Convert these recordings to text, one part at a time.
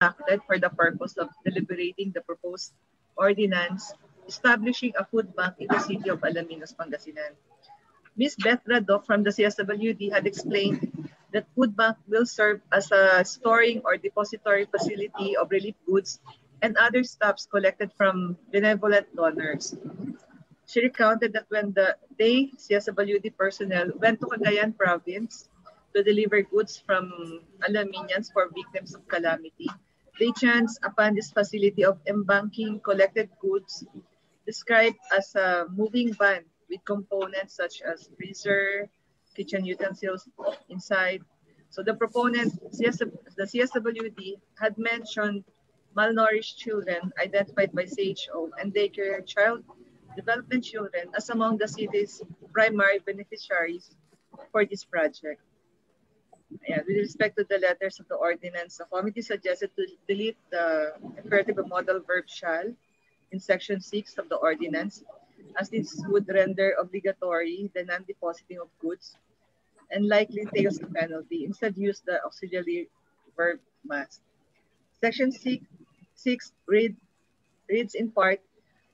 acted for the purpose of deliberating the proposed ordinance establishing a food bank in the city of Alaminos, Pangasinan. Ms. Beth Radok from the CSWD had explained that food bank will serve as a storing or depository facility of relief goods and other stuffs collected from benevolent donors. She recounted that when they, CSWD personnel, went to Cagayan province to deliver goods from Alaminians for victims of calamity, they chanced upon this facility of embanking collected goods described as a moving van with components such as freezer, kitchen utensils inside. So the proponent, the CSWD, had mentioned malnourished children identified by CHO and daycare child development children as among the city's primary beneficiaries for this project. Yeah, with respect to the letters of the ordinance, the committee suggested to delete the imperative modal verb shall in section 6 of the ordinance, as this would render obligatory the non-depositing of goods and likely entails a penalty. Instead, use the auxiliary verb must. Section 6 reads in part,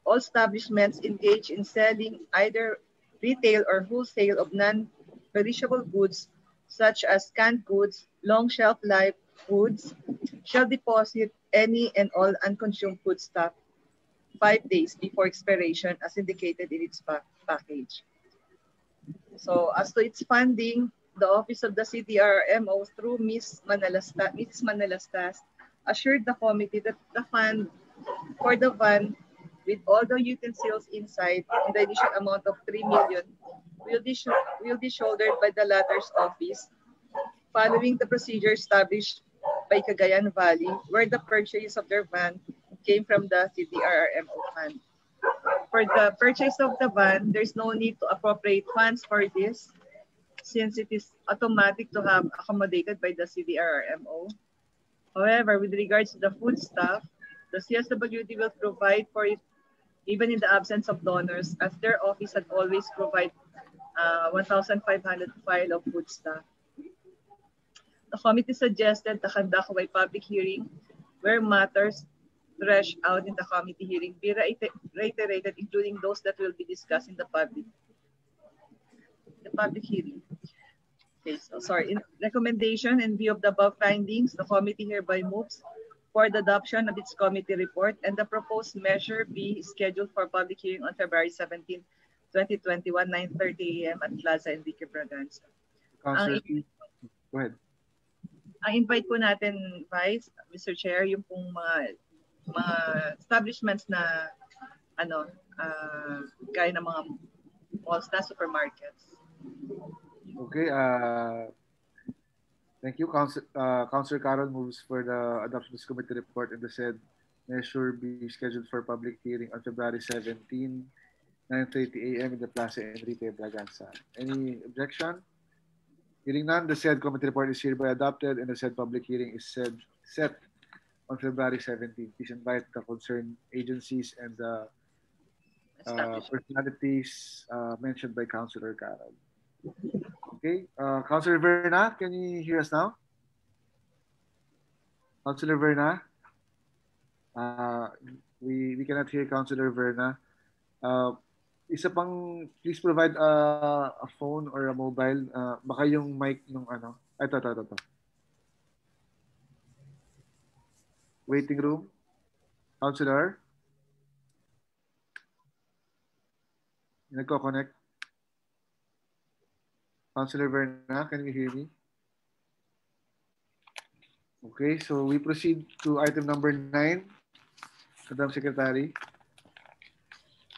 all establishments engaged in selling either retail or wholesale of non-perishable goods such as canned goods, long shelf life foods, shall deposit any and all unconsumed foodstuff 5 days before expiration as indicated in its package. So as to its funding, the Office of the CDRMO through Ms. Manalastas assured the committee that the fund for the van with all the utensils inside in the initial amount of 3 million will be shouldered by the latter's office following the procedure established by Cagayan Valley, where the purchase of their van came from the CDRMO fund. For the purchase of the van, there's no need to appropriate funds for this since it is automatic to have accommodated by the CDRMO. However, with regards to the foodstuff, the CSWD will provide for it even in the absence of donors, as their office had always provided 1,500 file of foodstuff. The committee suggested the conduct of a public hearing where matters threshed out in the committee hearing be reiterated, including those that will be discussed in the public hearing. Okay, so sorry. In recommendation, in view of the above findings, the committee hereby moves for the adoption of its committee report and the proposed measure be scheduled for public hearing on February 17, 2021, 9:30 a.m. at Plaza Enrique Braganza. Go ahead. Ang invite po natin, Vice, Mr. Chair, yung pong mga establishments na gaya ng mga malls na supermarkets. Okay. Thank you. Councilor Carol moves for the adoption of this committee report and the said measure be scheduled for public hearing on February 17, 9:30 a.m. in the Plaza Enrique Braganza. Any objection? Hearing none, the said committee report is hereby adopted and the said public hearing is set on February 17. Please invite the concerned agencies and the personalities mentioned by Councilor Carol. Okay, Councilor Verna, can you hear us now? Councilor Verna? We cannot hear Councilor Verna. Isa pang, please provide a phone or a mobile. Baka yung mic nung ano. Ito. Waiting room. Councilor? Nagko-connect. Councilor Verna, can you hear me? Okay, so we proceed to item number 9. Madam Secretary.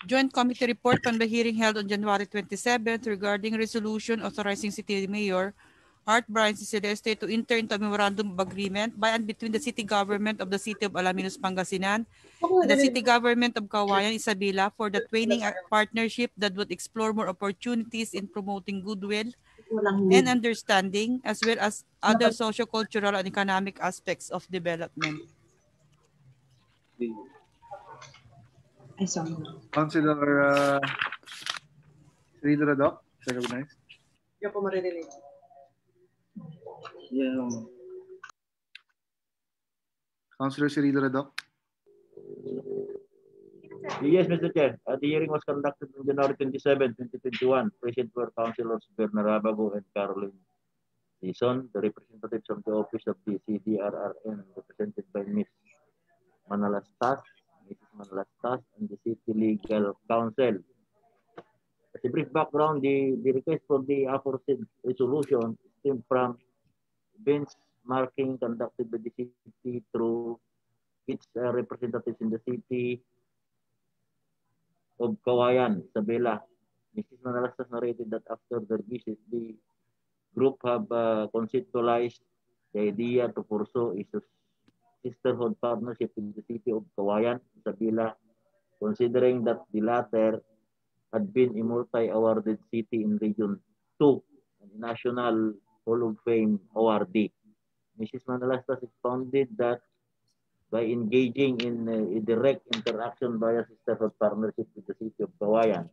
Joint Committee Report on the hearing held on January 27th regarding resolution authorizing City Mayor Art Brian C. Celeste to enter into a memorandum of agreement by and between the City Government of the City of Alaminos, Pangasinan and the City Government of Cauayan, Isabela for the training partnership that would explore more opportunities in promoting goodwill and understanding as well as other socio-cultural and economic aspects of development. Councilor Rilo Radok, is that recognized? Hindi po maririnig. Councilor Cirilo Radoc. Yes, Mr. Chair. The hearing was conducted on January 27, 2021. Present were Councilors Berna Rabago and Caroline Dizon, the representatives from the office of the CDRRN, represented by Ms. Manalastas, Mrs. Manalastas, and the City Legal Counsel. As a brief background, the request for the aforesaid resolution stemmed from benchmarking conducted by the city through its representatives in the city of Kawayan, Isabela. Mrs. Manalastas narrated that after their visit, the group have conceptualized the idea to pursue a sisterhood partnership in the city of Kawayan, Isabela, considering that the latter had been a multi-awarded city in Region 2 and a National Hall of Fame awardee. Mrs. Manalastas expounded that by engaging in a direct interaction via sisterhood partnership with the city of Kawayan,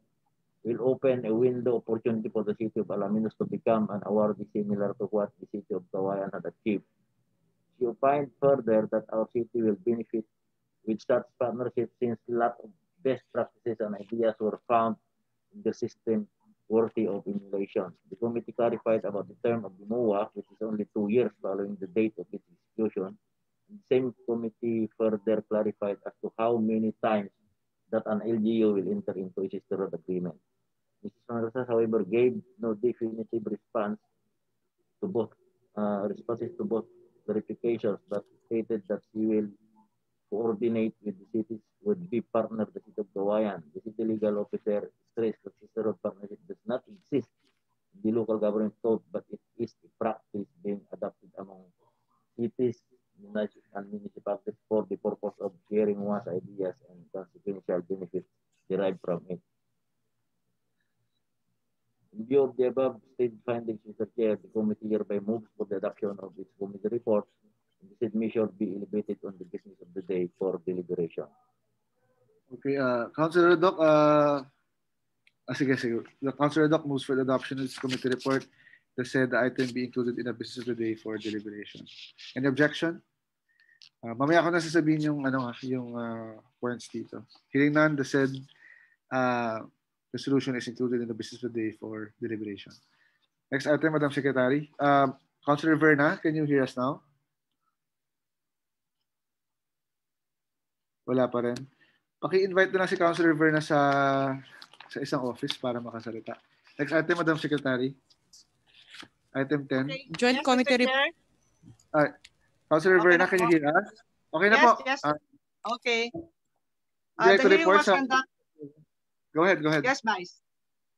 will open a window opportunity for the city of Alaminos to become an awardee similar to what the city of Kawayan had achieved. She opined further that our city will benefit with such partnership since a lot of best practices and ideas were found in the system worthy of emulation. The committee clarified about the term of the MOA, which is only 2 years following the date of its execution. The same committee further clarified as to how many times that an LGU will enter into a sisterhood agreement. Mrs. Manalastas, however, gave no definitive responses to both verifications, but stated that she will coordinate with the cities would be partner the city of Kawayan. The city legal officer stressed that sisterhood partnership does not exist in the local government code, but it is a practice being adopted among cities and municipalities for the purpose of sharing one's ideas and consequential benefits derived from it. In view of the above stated findings, Mr. Chair, the committee hereby moves for the adoption of its committee report. This measure be elevated on the business of the day for deliberation. Okay, Councilor Radoc, sige. The Councilor Radoc moves for the adoption of this committee report. The said the item be included in the business of the day for deliberation. Any objection? Mamaya ko na sasabihin yung points dito. Hearing none, the said resolution is included in the business of the day for deliberation. Next item, Madam Secretary. Councilor Verna, can you hear us now? Wala pa rin. Paki-invite na lang si Councilor Verna sa isang office para makasalita. Next item, Madam Secretary. Item 10. Okay. Joint Committee report. Councilor Verna, can you hear us? Okay na po. Yes. Okay. The hearing was conducted. Go ahead. Yes, Vice.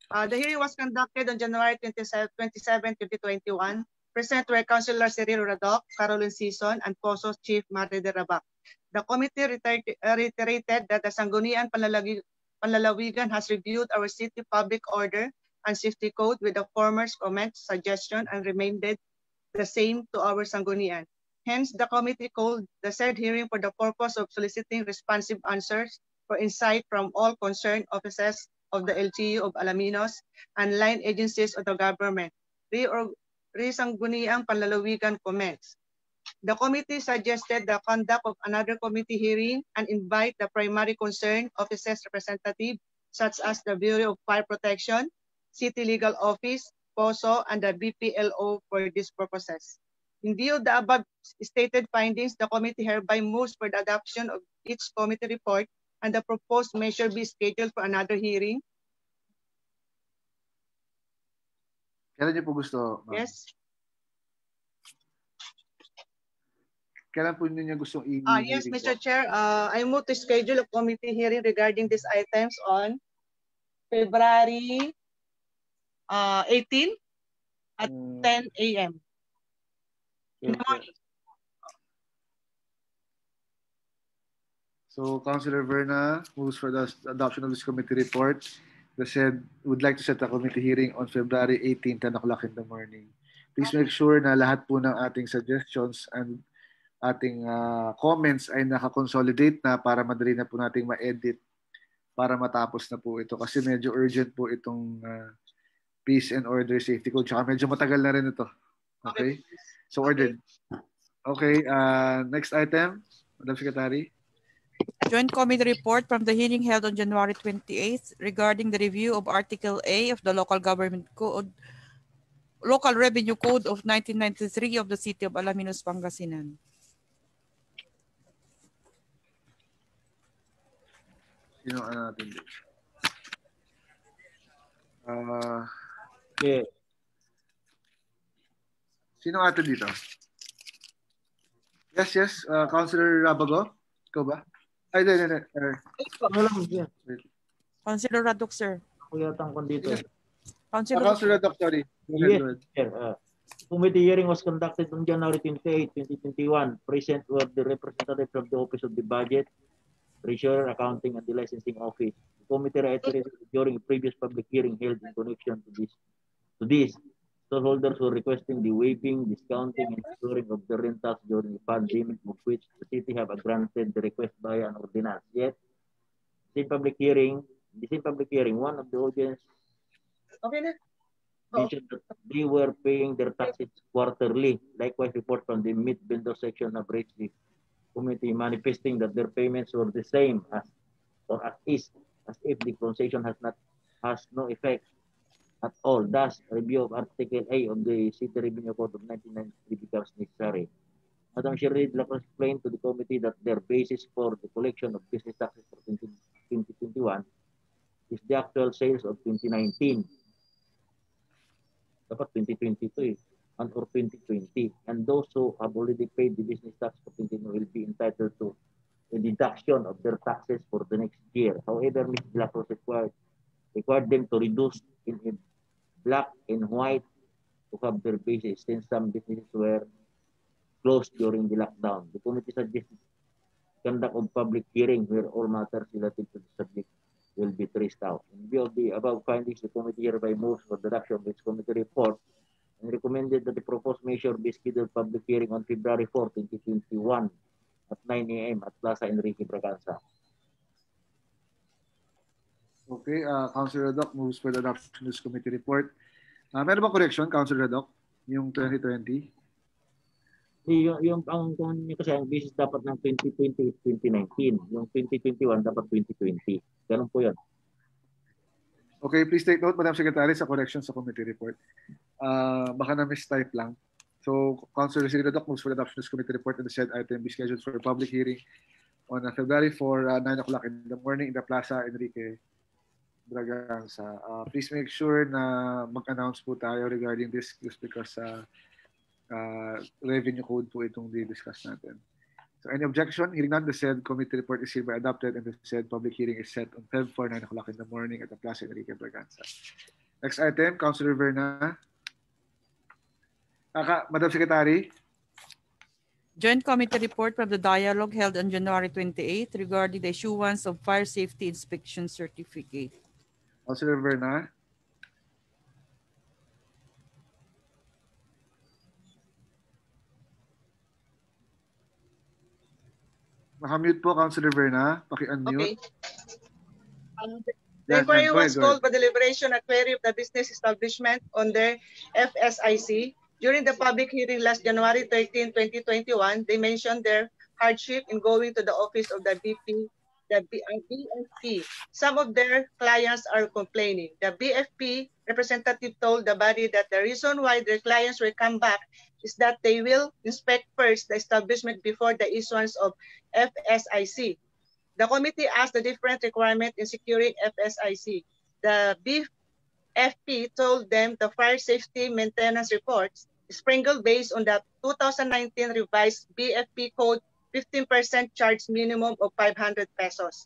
The hearing was conducted on January 27, 2021. Present were Councilor Cirilo Radoc, Caroline Dizon, and POSO Chief Mari de Rabac. The committee reiterated that the Sangguniang Panlalawigan has reviewed our city public order and safety code with the former's comments, suggestion, and remanded the same to our Sanggunian. Hence, the committee called the said hearing for the purpose of soliciting responsive answers for insight from all concerned offices of the LGU of Alaminos and line agencies of the government. Sangguniang Panlalawigan comments. The committee suggested the conduct of another committee hearing and invite the primary concerned offices representative, such as the Bureau of Fire Protection, City Legal Office, POSO, and the BPLO for these purposes. In view of the above stated findings, the committee hereby moves for the adoption of each committee report and the proposed measure be scheduled for another hearing. Kailan niyo po gusto, ma'am? Yes. Kailan po niyo gustong Yes, Mr. Chair. I move to schedule a committee hearing regarding these items on February 18 at 10 a.m. in the morning. So, Councilor Verna moves for the adoption of this committee report. The said would like to set a committee hearing on February 18, 10 o'clock in the morning. Please make sure na lahat po ng ating suggestions and ating comments ay nakakonsolidate na para madali na po nating ma-edit para matapos na po ito. Kasi medyo urgent po itong Peace and Order Safety Code. Tsaka medyo matagal na rin ito. Okay? So, ordered. Okay, next item. Madam Secretary. Joint Committee report from the hearing held on January 28th regarding the review of Article A of the Local Revenue Code of 1993 of the City of Alaminos, Pangasinan. Sino natin dito? Yeah. Sino natin dito? Yes. Councilor Rabago? Ikaw ba? Ay, hindi. Ano lang, yeah. Councilor Radok, sir. Ako yata ang kondito. Councilor Radok, sorry. Yes, sir. Committee hearing was conducted on January 28, 2021. Present were the representatives from the Office of the Budget, Treasurer, Accounting, and the Licensing Office. The committee reiterated during a previous public hearing held in connection to this. Stockholders were requesting the waiving, discounting, and storing of the rentals during the pandemic, of which the city have granted the request by an ordinance. Yet, the same public hearing, one of the audience mentioned that they were paying their taxes quarterly. Likewise, report from the meat vendor section have reached the committee manifesting that their payments were the same as if the concession has no effect at all. Thus, review of Article A of the City Revenue Code of 1993 becomes necessary. Madam Sherry Lacroix explained to the committee that their basis for the collection of business taxes for 2021 is the actual sales of 2019. Dapat 2022 and or 2020. And those who have already paid the business tax for 2021 will be entitled to a deduction of their taxes for the next year. However, Ms. Lacroix required them to reduce in a black and white to have their basis since some businesses were closed during the lockdown. The committee suggested conduct of public hearing where all matters related to the subject will be traced out. In view of the above findings, the committee hereby moves for the adoption of its committee report and recommended that the proposed measure be scheduled public hearing on February 4, 2021 at 9 a.m. at Plaza Enrique Braganza. Okay, Councilor Radok moves for the adoption of this committee report. Meron ba correction, Councilor Radok? Yung 2020? Yung kasi ang basis dapat ng 2020 is 2019. Yung 2021 dapat 2020. Ganun po yan. Okay, please take note, Madam Secretary, sa correction sa committee report. Baka na-mistype lang. So, Councilor Radok moves for the adoption of this committee report and the said item be scheduled for a public hearing on February 4, 9 o'clock in the morning in the Plaza Enrique Braganza. Please make sure na mag-announce po tayo regarding this just because revenue code po itong di-discuss natin. So any objection? Hearing none, the said committee report is hereby adopted and the said public hearing is set on Feb 4, 9 o'clock in the morning at the Plaza Enrique Braganza. Next item, Councilor Verna. Madam Secretary. Joint Committee report from the dialogue held on January 28th regarding the issuance of Fire Safety Inspection Certificate. Councilor Verna. Naka-mute po, Councilor Verna. Paki-unmute. Okay. The inquiry was called for deliberation and query of the business establishment on the FSIC. During the public hearing last January 13, 2021, they mentioned their hardship in going to the office of the BFP. Some of their clients are complaining. The BFP representative told the body that the reason why their clients will come back is that they will inspect first the establishment before the issuance of FSIC. The committee asked the different requirement in securing FSIC. The BFP told them the fire safety maintenance reports sprinkled based on the 2019 revised BFP code 15% charge minimum of 500 pesos.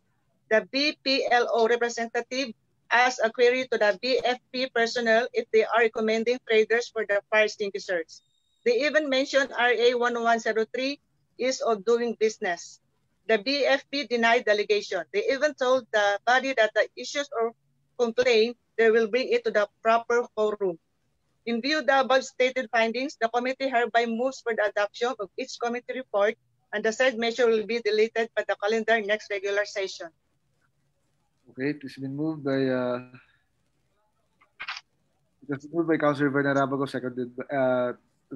The BPLO representative asked a query to the BFP personnel if they are recommending traders for the fire extinguishers. They even mentioned RA 1103 is of doing business. The BFP denied the allegation. They even told the body that the issues or complaint, they will bring it to the proper forum. In view of the above stated findings, the committee hereby moves for the adoption of each committee report, and the said measure will be deleted by the calendar next regular session. Okay, it has been moved by Councilor Verna Rabago, seconded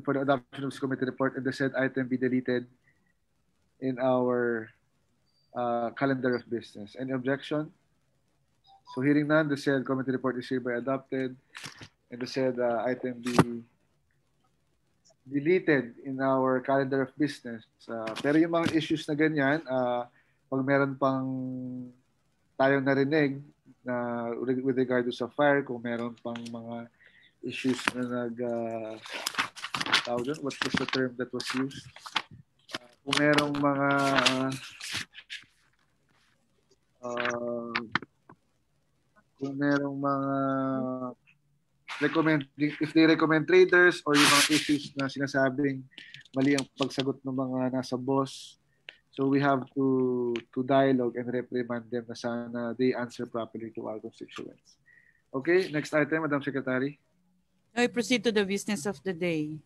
for the adoption of this committee report, and the said item be deleted in our calendar of business. Any objection? So hearing none, the said committee report is hereby adopted and the said item be deleted in our calendar of business. Pero yung mga issues na ganyan, pag meron pang tayong narinig na with regard to sa fire, kung meron pang mga issues na what was the term that was used? Kung merong mga if they recommend traders or yung mga issues na sinasabing mali ang pagsagot ng mga nasa boss, so we have to dialogue and reprimand them na sana they answer properly to our constituents. Okay, next item, Madam Secretary. Now we proceed to the business of the day.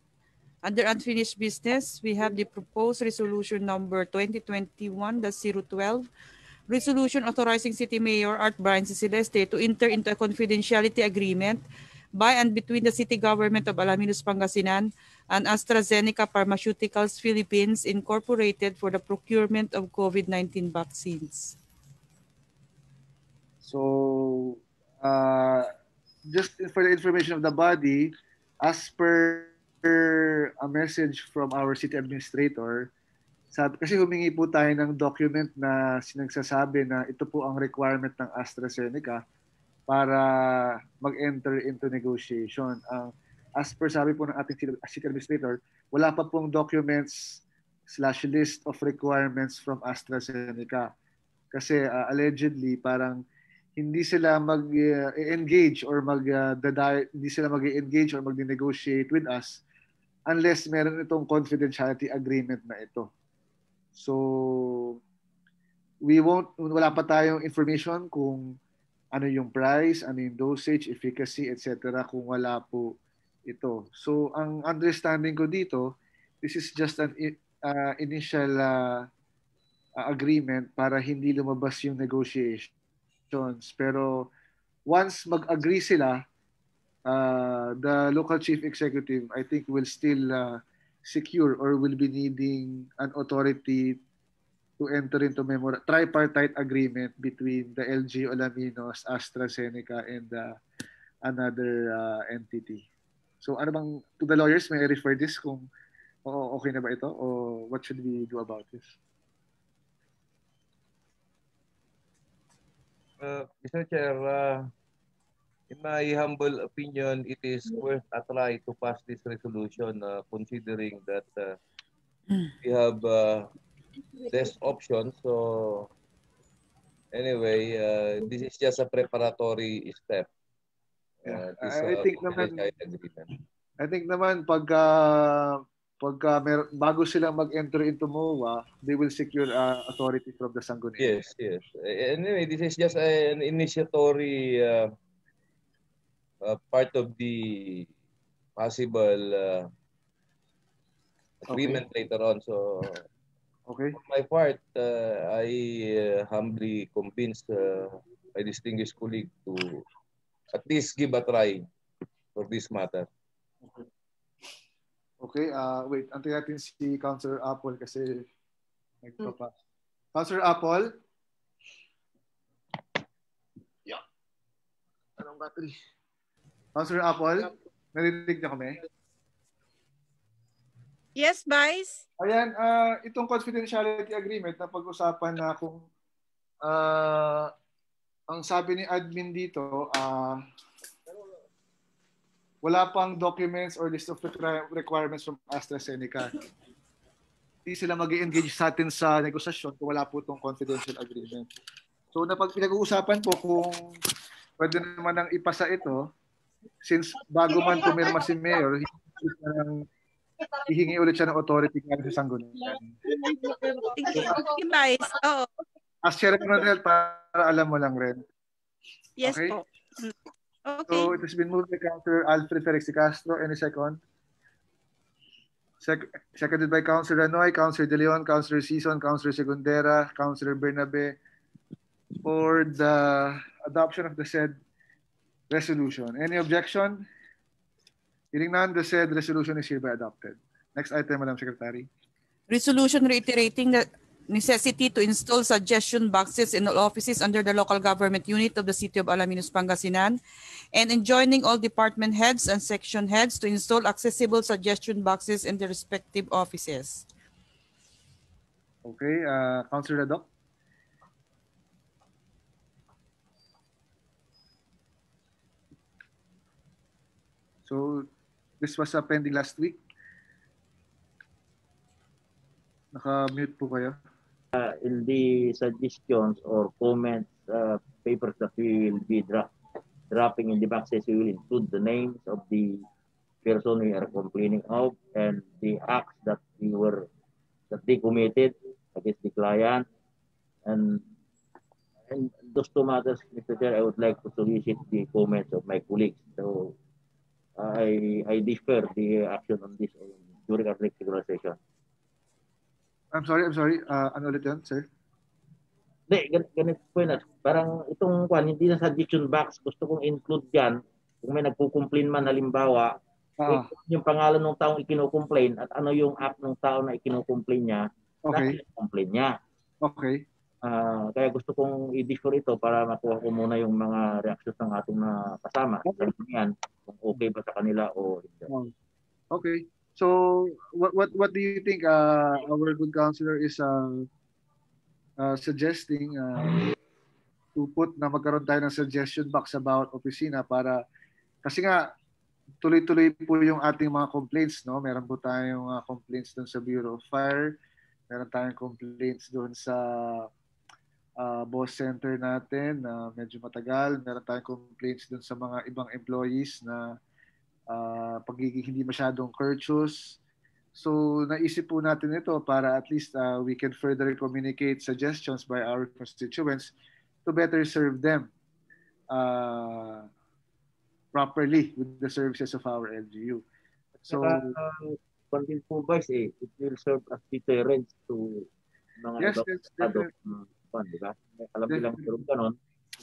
Under unfinished business, we have the proposed resolution number 2021-012, resolution authorizing City Mayor Art Brian C. Celeste to enter into a confidentiality agreement by and between the City Government of Alaminos, Pangasinan and AstraZeneca Pharmaceuticals Philippines Incorporated for the procurement of COVID-19 vaccines. So, just for the information of the body, as per a message from our city administrator, kasi humingi po tayo ng document na sinagsasabi na ito po ang requirement ng AstraZeneca para mag-enter into negotiation. As per sabi po ng ating city administrator, wala pa pong documents / list of requirements from AstraZeneca. Kasi allegedly parang hindi sila mag-engage or hindi sila mag-engage or mag-negotiate with us unless meron itong confidentiality agreement na ito. So wala pa tayong information kung ano yung price, ano yung dosage, efficacy, etc. kung wala po ito. So ang understanding ko dito, this is just an initial agreement para hindi lumabas yung negotiations. Pero once mag-agree sila, the local chief executive, I think, will still secure or will be needing an authority to enter into tripartite agreement between the LGU Alaminos, AstraZeneca, and another entity. So ano bang, to the lawyers, may I refer this kung okay na ba ito o what should we do about this? Mr. Chair, in my humble opinion, it is worth a try to pass this resolution considering that we have less options. So anyway, this is just a preparatory step. I think naman bago sila mag-enter into MOA, they will secure authority from the Sangguniang. Yes. Anyway, this is just an initiatory part of the possible agreement later on. So okay. On my part, I humbly convinced my distinguished colleague to at least give a try for this matter. Okay, wait. Antay natin si Councilor Apple kasi nagpapas. Councilor Apple? Yeah. Anong battery? Councilor Apple? Narinig niyo kami? Yes, Vice. Ayan, itong confidentiality agreement na pag-usapan na kung ang sabi ni admin dito, wala pang documents or list of requirements from AstraZeneca. Hindi sila mag-engage sa atin sa negosasyon kung wala po itong confidential agreement. So pinag-uusapan po kung pwede naman nang ipasa ito since bago man pumirma si Mayor, hihingi ulit siya ng authority ng Sangguniang. Okay, Vice. Oo. As Chairman, para alam mo lang rin. Yes okay? po. Okay. So it has been moved by Councilor Alfred Felix de Castro. Any second? Seconded by Councilor Ranoy, Councilor De Leon, Councilor Sison, Councilor Segundera, Councilor Bernabe for the adoption of the said resolution. Any objection? Hearing none, the said resolution is hereby adopted. Next item, Madam Secretary. Resolution reiterating that necessity to install suggestion boxes in all offices under the local government unit of the City of Alaminos, Pangasinan, and enjoining all department heads and section heads to install accessible suggestion boxes in their respective offices. Okay, Councilor Doc. So, this was pending last week. Naka-mute po kayo. In the suggestions or comments papers that we will be dropping in the boxes, we will include the names of the person we are complaining of and the acts that they committed against the client, and those two matters, Mr. Chair, I would like to solicit the comments of my colleagues. So I defer the action on this during our next regular session. I'm sorry. Ano ulit yun, sir? Hindi, ganito po yun. Parang itong hindi na suggestion box, gusto kong include dyan, kung may nagko-complain man halimbawa, yung pangalan ng taong ikino-complain at ano yung act ng tao na ikino-complain niya, okay. na complain niya. Okay. Kaya gusto kong i-defer ito para makuha ko muna yung mga reaction ng ating mga kasama. Okay. Yan, kung okay ba sa kanila o hindi. Okay. So, what do you think our good counselor is suggesting to put na magkaroon tayo ng suggestion box about opisina para kasi nga tuloy-tuloy po yung ating mga complaints, no? Meron po tayong complaints doon sa Bureau of Fire, meron tayong complaints doon sa boss center natin na medyo matagal, meron tayong complaints doon sa mga ibang employees na pagiging hindi masyadong courteous. So naisip po natin ito para at least we can further communicate suggestions by our constituents to better serve them properly with the services of our LGU. So, content po guys, it will serve as deterrence to mga ibang di ba? Alam nilang meron ganon,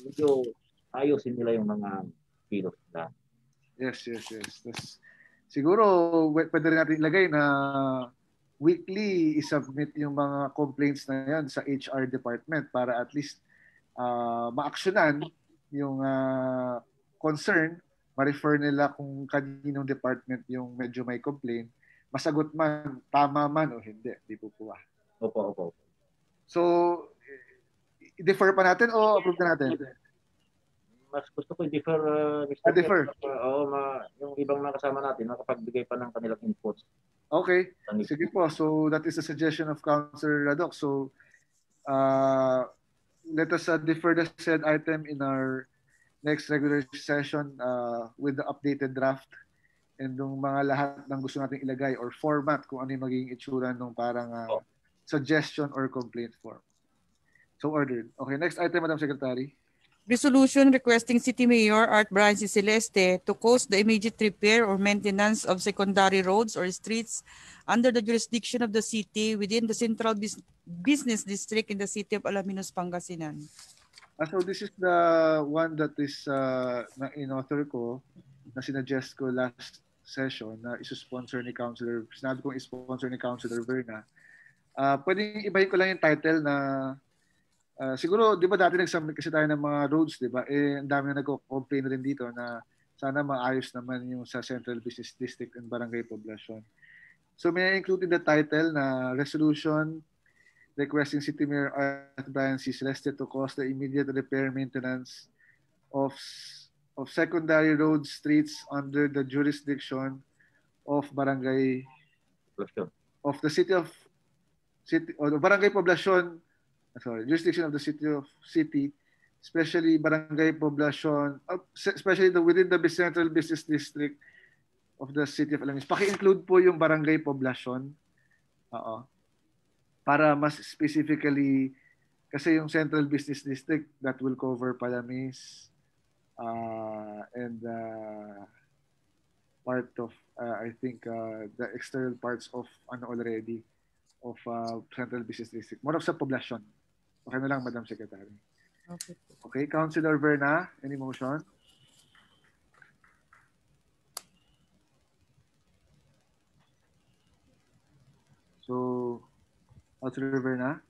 medyo ayusin nila yung mga kilos na. Yes. Siguro, pwede rin natin ilagay na weekly isubmit yung mga complaints na yan sa HR department para at least ma-actionan yung concern, ma-refer nila kung kaninong department yung medyo may complaint, masagot man, tama man o hindi, di po po. Opo. So, i-defer pa natin o approve na natin? Mas gusto ko i-defer, Mr. Defer. Yung ibang mga kasama natin, makapagbigay pa ng kanilang inputs. Okay. Sige po. So, that is a suggestion of Councilor Radok. So, let us defer the said item in our next regular session with the updated draft and yung mga lahat ng gusto nating ilagay or format kung ano yung magiging itsura nung parang suggestion or complaint form. So, ordered. Okay. Next item, Madam Secretary. Resolution requesting City Mayor Art Brian C. Celeste to cost the immediate repair or maintenance of secondary roads or streets under the jurisdiction of the city within the Central Business District in the City of Alaminos, Pangasinan. So this is the one that is na in-author ko, na sinuggest ko last session na isu-sponsor ni Councilor, sinabi kong i-sponsor ni Councilor Verna. Pwedeng ibahin ko lang yung title na siguro, di ba dati nag-submit kasi tayo ng mga roads, di ba? Ang dami na nagko-complain rin dito na sana maayos naman yung sa Central Business District and Barangay Poblacion. So may I include in the title na resolution requesting City Mayor Art Brian C. Celeste to cost the immediate repair maintenance of secondary road streets under the jurisdiction of Barangay of the City or Barangay Poblacion. Jurisdiction of the city, especially Barangay Poblacion, especially within the Central Business District of the City of Alaminos. Paki-include po yung Barangay Poblacion. Para mas specifically, kasi yung Central Business District, that will cover Palamis and part of, I think, the external parts of already of Central Business District. More of sa Poblacion. Okay na lang, Madam Secretary. Okay, Councilor Verna, any motion? So, Councilor Verna?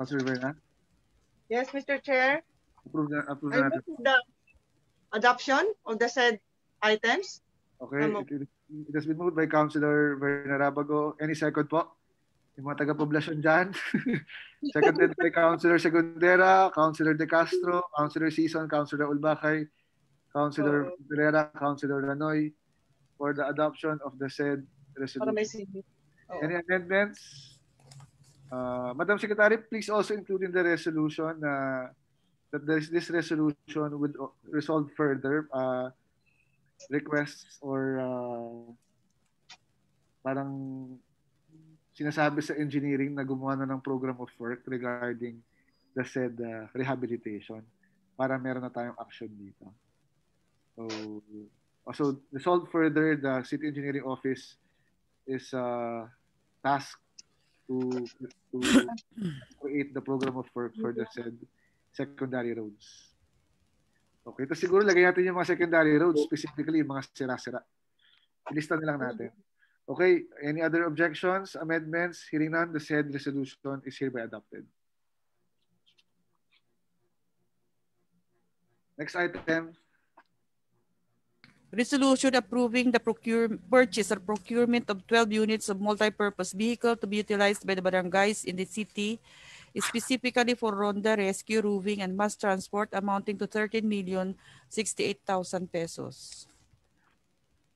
Councilor Verna? Yes, Mr. Chair. Approve na I natin. move the adoption of the said items. Okay, it has been moved by Councilor Verna Rabago. Any second po? Yung mga taga-poblasyon dyan. Seconded by Councilor Segundera, Councilor De Castro, Councilor Season, Councilor Ulbacay, Councilor Pereira, Councilor Ranoy, for the adoption of the said Para may resolution. sige. Any amendments? Madam Secretary, please also include in the resolution that this resolution would resolve further requests or parang sinasabi sa engineering na gumawa na ng program of work regarding the said rehabilitation para meron na tayong action dito. So resolve further, the City Engineering Office is tasked to create the program of work for the said secondary roads. Okay, ito siguro lagay natin yung mga secondary roads, specifically yung mga sira-sira. Ilista na lang natin. Okay, any other objections, amendments? Hearing none, the said resolution is hereby adopted. Next item. Resolution approving the purchase or procurement of 12 units of multi-purpose vehicle to be utilized by the barangays in the city, specifically for Ronda Rescue, Roving, and Mass Transport, amounting to 13,068,000 pesos.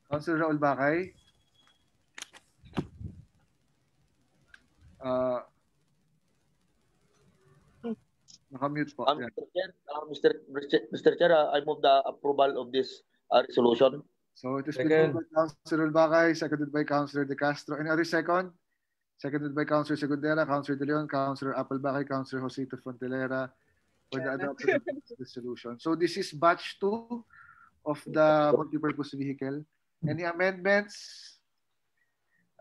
Councilor Raul Bacay. Nakamute po. Yeah. Mr. Chair, I move the approval of this resolution. So it is been moved by Councilor Bacay, seconded by Councilor De Castro. Any other second? Seconded by Councilor Segundera, Councilor De Leon, Councilor Applebacay, Councilor Josito Fontelera for the adoption of this resolution. So this is batch 2 of the multipurpose vehicle. Any amendments?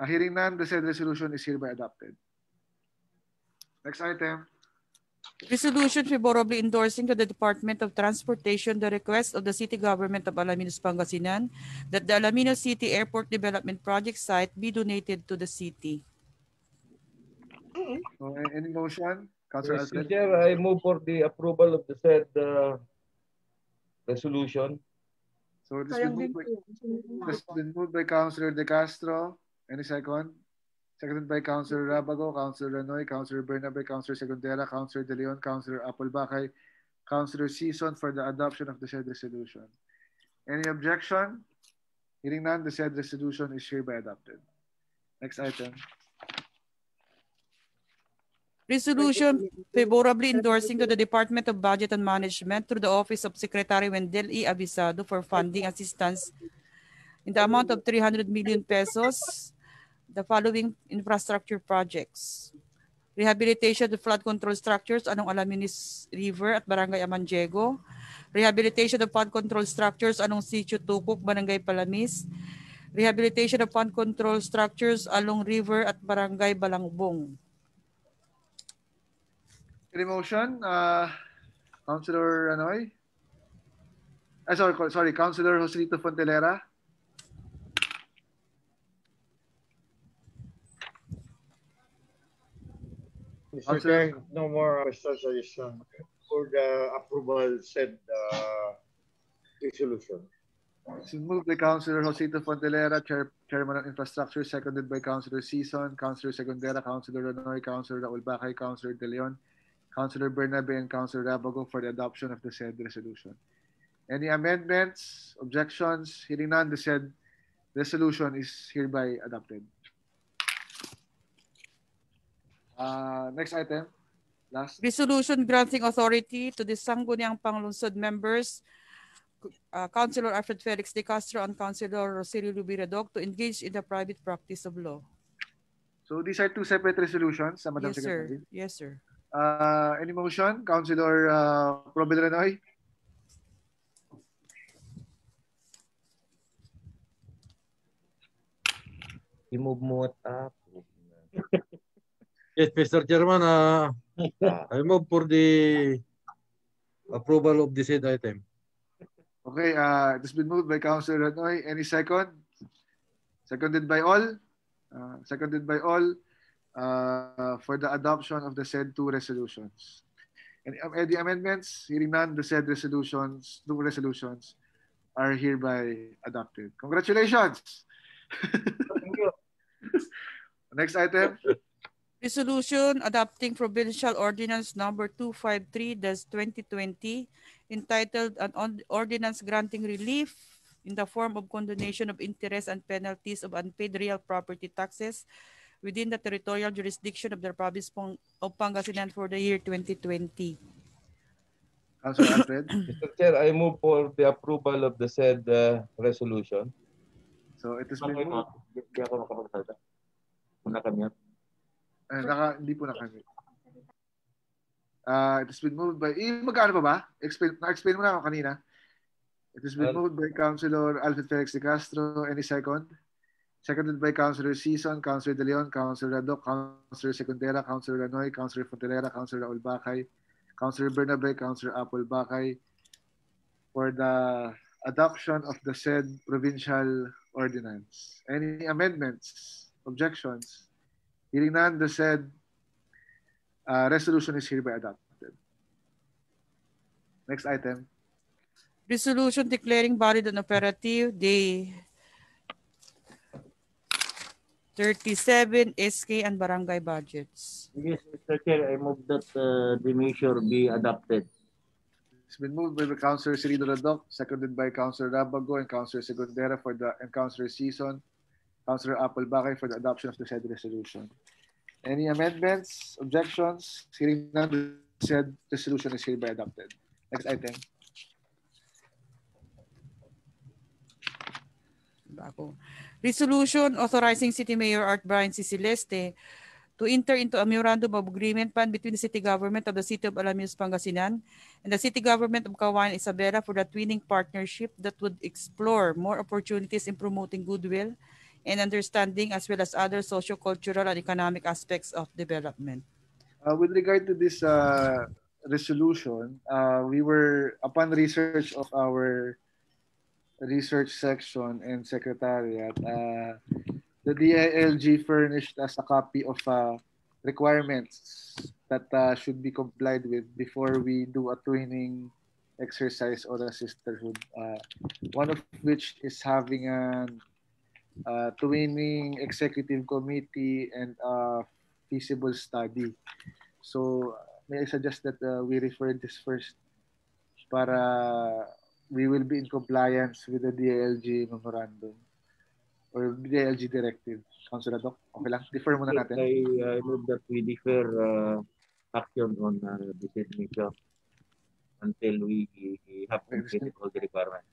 Hearing none, the said resolution is hereby adopted. Next item. Resolution favorably endorsing to the Department of Transportation the request of the City Government of Alaminos, Pangasinan that the Alaminos City Airport Development Project site be donated to the city. So, any motion? Councilor Mr. Alfred? Chair, I move for the approval of the said resolution. So it has been moved by Councilor De Castro. Any second? Seconded by Councilor Rabago, Councilor Ranoy, Councilor Bernabe, Councilor Segundera, Councilor De Leon, Councilor Applebacay, Councilor Season for the adoption of the said resolution. Any objection? Hearing none, the said resolution is hereby adopted. Next item. Resolution favorably endorsing to the Department of Budget and Management through the Office of Secretary Wendell E. Abisado for funding assistance in the amount of 300 million pesos, the following infrastructure projects: rehabilitation of flood control structures along Alaminos River at Barangay Amanjego, rehabilitation of flood control structures along Sitio Tukuk, Barangay Palamis, rehabilitation of flood control structures along river at Barangay Balangbong. Any motion? Councilor Ranoy? Sorry, Councilor Joselito Fontelera. Mr. Chair, no more suggestion for the approval said resolution. It's moved by Councilor Josito Fontelera, Chairman of Infrastructure, seconded by Councilor Season, Councilor Segundera, Councilor Ranoy, Councilor Raul Bacay, Councilor De Leon, Councilor Bernabe, and Councilor Rabago for the adoption of the said resolution. Any amendments, objections? Hearing none, the said resolution is hereby adopted. Next item. Last. Resolution granting authority to the Sangguniang Panglungsod members, Councilor Alfred Felix De Castro and Councilor Rosario Lubiradog, to engage in the private practice of law. So these are two separate resolutions, Madam Yes, Secretary. sir. Yes, sir. Any motion? Councilor Robel Ranoy? I-move mo at Yes, Mr. Chairman, I move for the approval of the said item. Okay, it has been moved by Councilor Ranoy. Any second? Seconded by all? Seconded by all. for the adoption of the said two resolutions. Any amendments? Hearing none, the said resolutions, two resolutions are hereby adopted. Congratulations! Thank you. Next item. Resolution adopting Provincial Ordinance Number 253-2020 entitled an ordinance granting relief in the form of condonation of interest and penalties of unpaid real property taxes within the territorial jurisdiction of the province of Pangasinan for the year 2020. Councilor Alfred. Mr. Chair, I move for the approval of the said resolution. So it has been moved. Hindi ako makapagsalita. Muna kami. Hindi po nakamit. It has been moved by... magkano pa ba? Na-explain mo na ako kanina. It has been moved by Councilor Alfred Felix de Castro. Any second? Seconded by Councilor Season, Councilor De Leon, Councilor Radoc, Councilor Secundera, Councilor Ranoy, Councilor Fontanera, Councilor Raul Bacay, Councilor Bernabe, Councilor Apple Bacay for the adoption of the said provincial ordinance. Any amendments, objections? Hearing none, the said resolution is hereby adopted. Next item. Resolution declaring valid and operative the 37 SK and barangay budgets. Yes, Mr. Chair, I move that the measure be adopted. It's been moved by Councilor Cirilo Radoc, seconded by Councilor Rabago and Councilor Segundera and Councilor Season, Councilor Apple Bacay for the adoption of the said resolution. Any amendments, objections? Hearing none, the said resolution is hereby adopted. Next item. Resolution authorizing City Mayor Art Brian C. Celeste to enter into a memorandum of agreement between the city government of the City of Alaminos, Pangasinan and the city government of Caguayan, Isabela for the twinning partnership that would explore more opportunities in promoting goodwill and understanding as well as other socio-cultural and economic aspects of development. With regard to this resolution, we were, upon research of our research section and secretariat, the DILG furnished us a copy of requirements that should be complied with before we do a twinning exercise or a sisterhood. One of which is having an twinning executive committee and a feasible study. So may I suggest that we refer this first para we will be in compliance with the DILG memorandum or DILG directive. Councilor Doc, okay lang? Defer muna natin. I move that we defer action on this measure until we have completed all the requirements.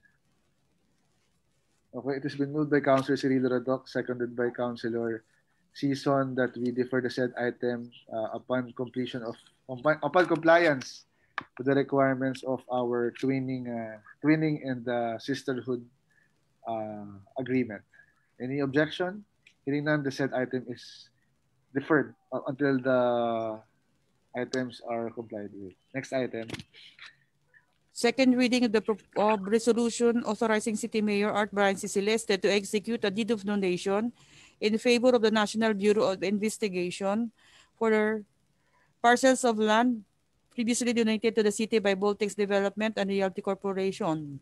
Okay, it has been moved by Councilor Cirilo Radoc, seconded by Councilor Season that we defer the said item upon compliance with the requirements of our twinning and the sisterhood agreement. Any objection? Hearing none, the said item is deferred until the items are complied with. Next item. Second reading of the resolution authorizing City Mayor Art Brian C. Celeste to execute a deed of donation in favor of the National Bureau of Investigation for parcels of land previously donated to the city by Boltex Development and Realty Corporation.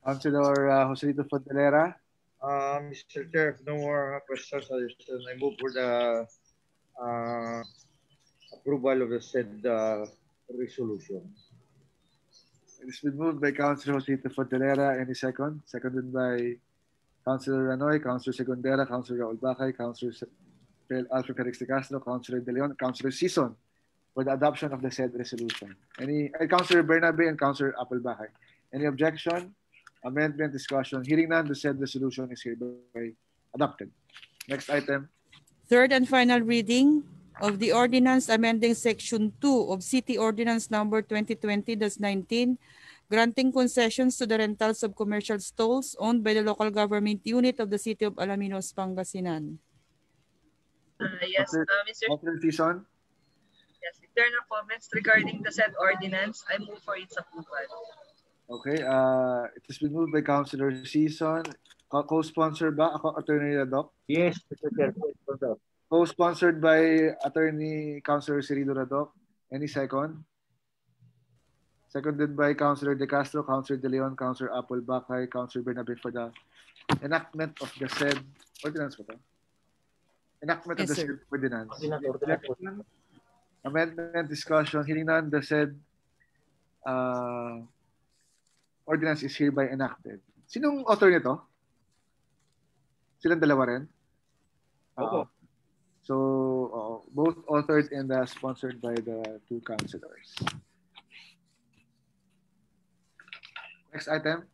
Councilor Joselito Fontanera. Mr. Chair, if no more questions, I move for the approval of the said resolution. It has been moved by Councilor Joselito Fontanera. Any second? Seconded by Councilor Ranoy, Councilor Segundera, Councilor Raul Bacay, Councilor Alfred Felix de Castro, Councilor De Leon, Councilor Season for the adoption of the said resolution. Councilor Bernabe and Councilor Apple Bacay. Any objection? Amendment, discussion. Hearing none, the said resolution is hereby adopted. Next item. Third and final reading of the ordinance amending Section 2 of City Ordinance Number 2020-19, granting concessions to the rentals of commercial stalls owned by the local government unit of the City of Alaminos, Pangasinan. Yes, Mr. Season. Yes, if there are no comments regarding the said ordinance, I move for its approval. Okay, it has been moved by Councilor Season. Co-sponsor ba? Ako, Attorney Radok? Yes, Mr. Chair. Co-sponsor. Co-sponsored by Attorney Councilor Cirilo Radok. Any second? Seconded by Councilor De Castro, Councilor De Leon, Councilor Apple Bakay, Councilor Bernabe for the enactment of the said ordinance. Enactment of the said ordinance. Amendment discussion. Hearing none, the said ordinance is hereby enacted. Sinong author nito? Silang dalawa rin? So, both authored and sponsored by the two councilors. Next item.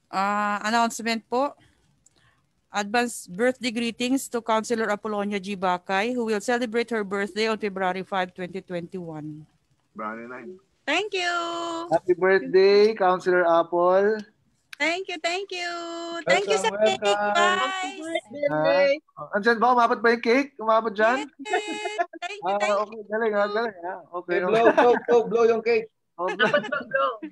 Announcement po. Advance birthday greetings to Councilor Apollonia G. Bakay, who will celebrate her birthday on February 5, 2021. February 9. Thank you. Happy birthday, Councilor Apple. Thank you, thank you. Thank you sa cake, guys. Andyan ba? Umabot ba yung cake? Umabot dyan? Thank you, thank you. Okay, galing. Okay. Blow yung cake. Dapat mag-blow.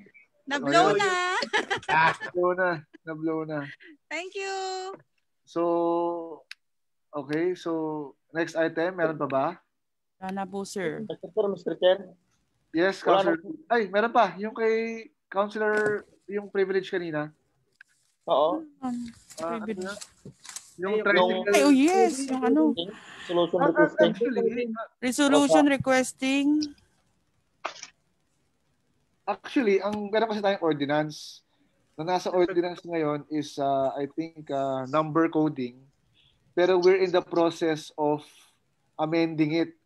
Na-blow na. Na-blow na. Thank you. So, okay. So, next item, meron pa ba? Sana po, sir. Mr. Chair. Yes, Councilor. Ay, meron pa. Yung kay Councilor, yung privilege kanina. Oo. Privilege. Yung tricycle. Ay, oh yes. Yung ano. Resolution requesting. Resolution requesting. Actually, ang meron kasi tayong ordinance. Na nasa ordinance ngayon is, I think, number coding. Pero we're in the process of amending it.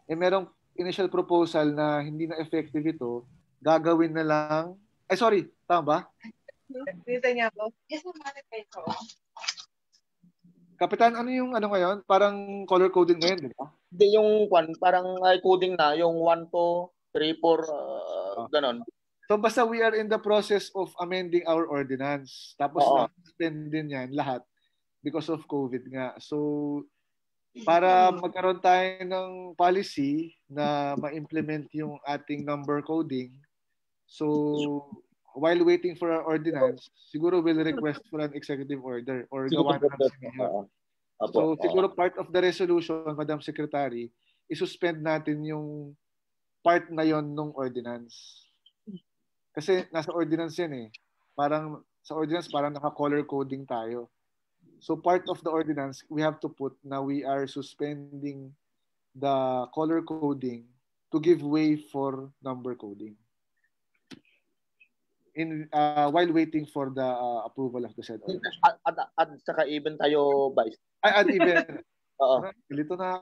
Merong initial proposal na hindi na effective ito. Gagawin na lang. Ay, sorry. Tama ba? Kita niya ako. Yes, po. Kapitan, ano yung ano ngayon? Parang color coding ngayon, di ba? Hindi yung parang coding na. Yung 1, 2, 3, 4, ganon. So basta we are in the process of amending our ordinance. Tapos na-suspend din yan lahat because of COVID nga. So para magkaroon tayo ng policy na ma-implement yung ating number coding, so while waiting for our ordinance, siguro we'll request for an executive order or gawa na ng senior. So siguro part of the resolution, Madam Secretary, isuspend natin yung part na yon ng ordinance. Kasi nasa ordinance yan eh. Parang sa ordinance parang naka-color coding tayo. So part of the ordinance, we have to put na we are suspending the color coding to give way for number coding. While waiting for the approval of the said ordinance. At saka even tayo, Vice. Add even. Dito na.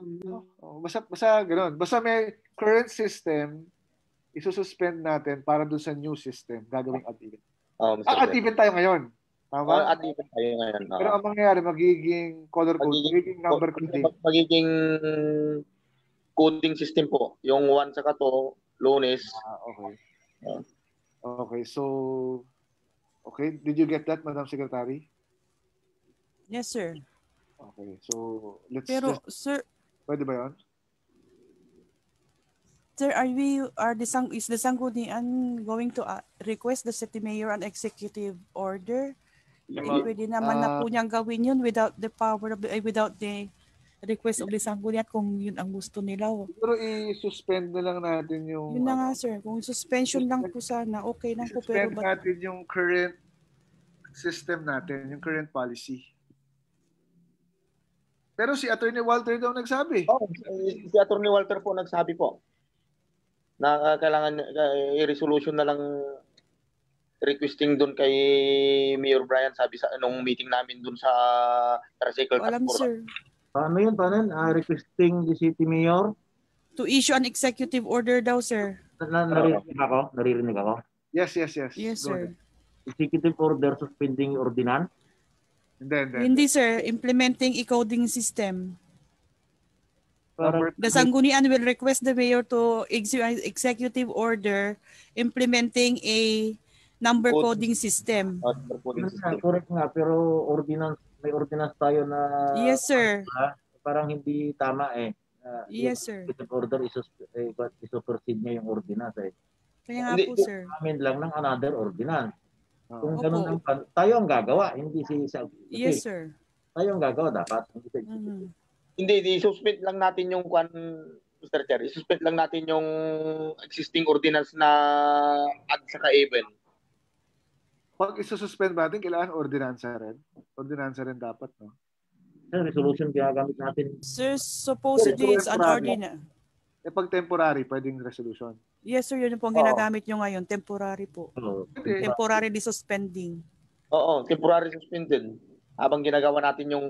Basta ganoon. Basta may current system, isususpend natin para doon sa new system, gagawing add even. Add even tayo ngayon. Tama? Add even tayo ngayon. Pero ang mangyayari, magiging color code, magiging number coding. Magiging coding system po. Yung 1 saka 2, Lunes. Okay. Okay, so, okay. Did you get that, Madam Secretary? Yes, sir. Okay, so, Pero, sir, pwede ba yun? Sir, is the Sanggunian going to request the city mayor an executive order? Pwede naman na po niyang gawin yun without the power of without the request of the Sanggunian kung yun ang gusto nila. Pero i-suspend na lang natin yung... Yun na nga, sir. Kung suspension lang po sana, okay lang po. Suspend natin yung current system natin, yung current policy. Pero si Attorney Walter daw nagsabi. Si Attorney Walter po nagsabi po na kailangan i-resolution na lang requesting doon kay Mayor Brian, sabi sa nung meeting namin doon sa Tricycle Task Force. Sir. Paano yun? Requesting the city mayor? To issue an executive order daw, sir. Naririnig ako? Yes. Yes, sir. Executive order suspending ordinance? Hindi, sir. Implementing e-coding system. The Sanggunian will request the mayor to issue an executive order implementing a number coding system. Correct nga, pero may ordinance tayo na... Yes, sir. Parang hindi tama eh. Yes, sir. Executive order isuproceed niya yung ordinance eh. Kaya nga po, sir. Amin lang ng another ordinance. Kung ganun ang tayo ang gagawa, hindi si Yes, sir. Tayo ang gagawa dapat. Hindi, i-suspend lang natin yung Mr. Chair, i-suspend lang natin yung existing ordinance na add sa ka-even. Pag isususpend ba natin, kailangan ordinansa rin. Ordinansa rin dapat, no? Resolution ginagamit natin. Sir, supposedly it's an ordinance. Pag temporary, pwedeng resolution. Yes, sir. Yun po ang ginagamit nyo ngayon. Temporary po. Temporarily suspending. Oo, temporary suspended. Habang ginagawa natin yung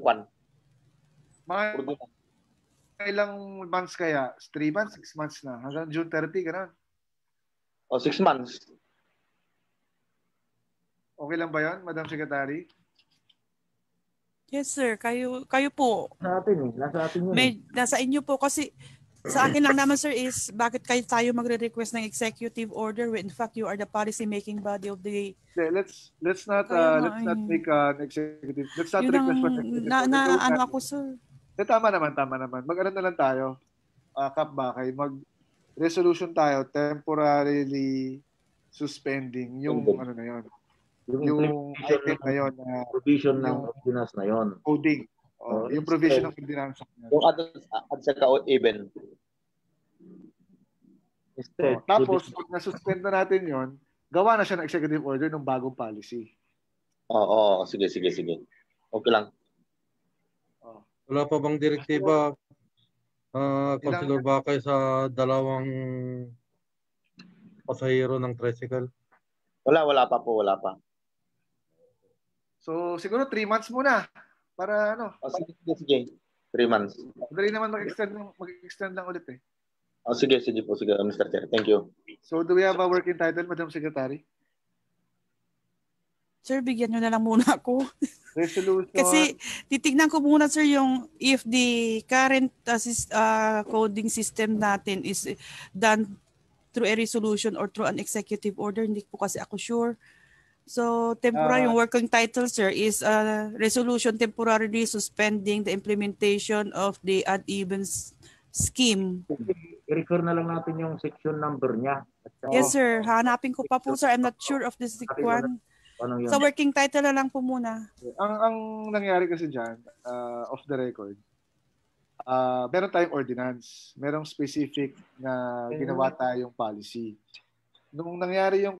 Mga ilang months kaya? 3 months, 6 months na? Hanggang June 30, gano'n? 6 months. Okay lang ba yun, Madam Secretary? Yes, sir. Kayo po. Nasa atin yun. Nasa inyo po kasi sa akin lang naman, sir, is bakit tayo magre-request ng executive order when in fact you are the policy making body of the... Let's not make an executive. Let's not request for executive. Ano ako, sir? Tama naman. Mag-ano na lang tayo, Kap Bakay, mag-resolution tayo, temporarily suspending yung ano na yun. Yung item na yun. Provision ng ordinance na yun. Coding. Yung provision ng ordinance. Yung add sa ka-even. Tapos, pag nasuspend na natin yon, gawa na siya ng executive order ng bagong policy. Oo, sige. Okay lang. Wala pa bang direktiba, Councilor Bakay, sa dalawang pasahero ng tricycle? Wala pa. So, siguro 3 months muna. Para ano? Sige. 3 months. Madali naman mag-extend lang ulit eh. Sige po, Mr. Chair. Thank you. So, do we have a working title, Madam Secretary? Sir, bigyan nyo na lang muna ako. Resolution. Kasi titignan ko muna, sir, yung if the current coding system natin is done through a resolution or through an executive order. Hindi po kasi ako sure. So, temporary, yung working title, sir, is resolution temporarily suspending the implementation of the odd-even scheme. I-refer na lang natin yung section number niya. Yes, sir. Hanapin ko pa po, sir. I'm not sure of this one. Sa working title na lang po muna. Ang nangyari kasi dyan, off the record, meron tayong ordinance. Merong specific na ginawa tayong policy. Nung nangyari yung